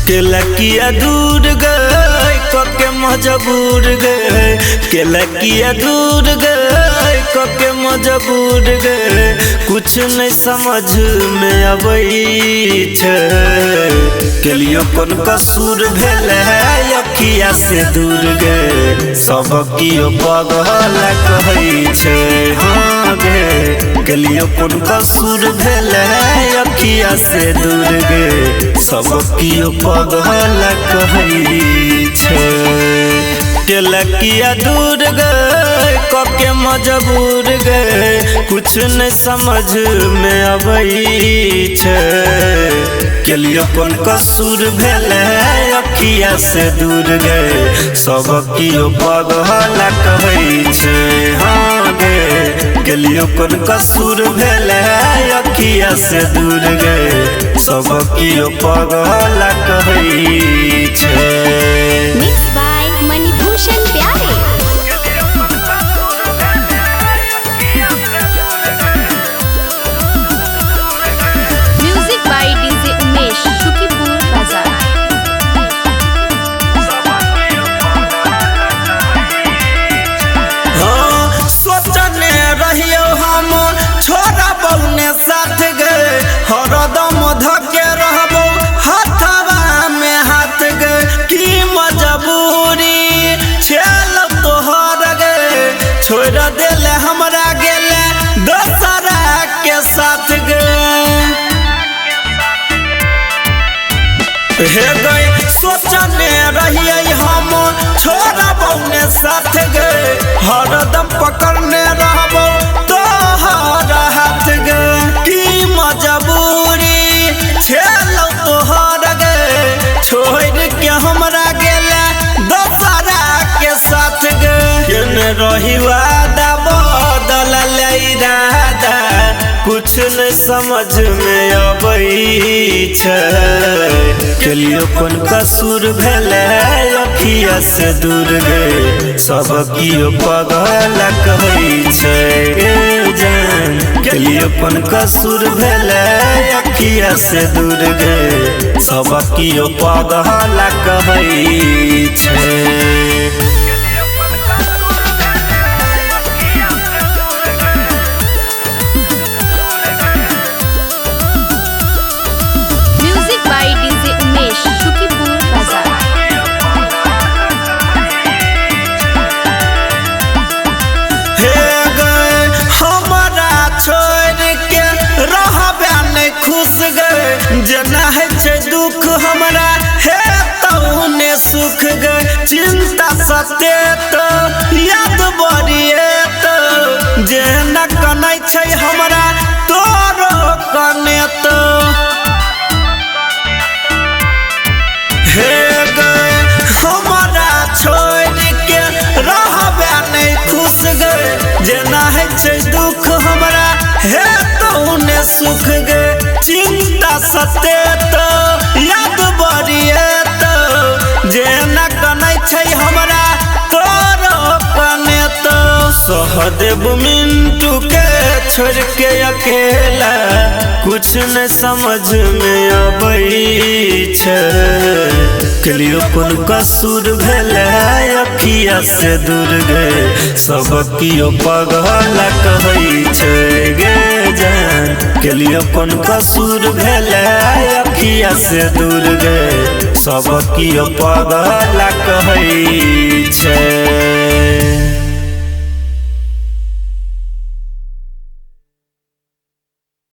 केलकिया दूर गए कके मजबूर गए, केलकिया दूर गए कके मजबूर गए। कुछ नहीं समझ में अबई छे, केलियो कौन कसूर भेल है अखिया से दूर गए। सब कियो पगल कहै छे हाँ गे, केलियो कौन कसूर भेल है अखिया से दूर गए। सब कियो पगल कहै छे, केलकिया दूर गए कके मजबूर गए। कुछ नहीं समझ में अबई छे, केलियो कौन कसूर भेल है अखिया से दूर गए। सब कियो पगल कहै छे हाँ गे, केलियो कौन कसूर भेल है अखिया से दूर गए। सब कियो पगल कहै छे। Mix by Manibhushan Pyare. Music by DJ Umesh Shukipur Bazar. हाँ सोचने रहियो हम छोरा बौने साथ गए, हरदम धके रहबो हाथवा में हाथ गए। की मजबूरी छेल तोहर गए, छोड़ देले हमरा गेले दोसरा के साथ गए। हे गए सोचने रहिए हम छोरा बौने साथ गए, हरदम पकड़ने रहबो तोहर हाथ गए। की मजबूरी छेल तोहर गए, छोड़ के हमरा गेले दोसरा के साथ गए। केने रही वादा बदल इरादा, कुछ नहीं समझ में अबई छे, केलियो कौन कसूर भेल है अखिया से दूर गए। सब कियो पगल कहै छे गे जान, केलियो कौन कसूर भेल है अखिया से दूर गए। सब कियो पगल कहै छे। Music by DJ Umesh Shukipur Bazar. हे गए हमारा छोड़ के रहबे नहीं खुश गए, जेना है छे दुख हमरा हे तौने सुख गए। चिंता सते तो याद बड़िए तो, जेना कनै छे हमरा तोरो कने तो। हे गए हमारा छोड़ के रहबे नहीं खुश गए, जेना है छे दुख हमरा हे तौने सुख गए। चिंता सते तो याद बड़िए तो, जेना कनै छे हमरा तोरो कने तो। सहदेव मिंटू के छोड़ के अकेला, कुछ नहीं समझ में अबई छे, केलियो कौन कसूर भेल है अखिया से दूर गए। सब कियो पगल कहै छे गे जान, केलियो कौन कसूर भेल है अखिया से दूर गए। सब कियो पगल कहै छे।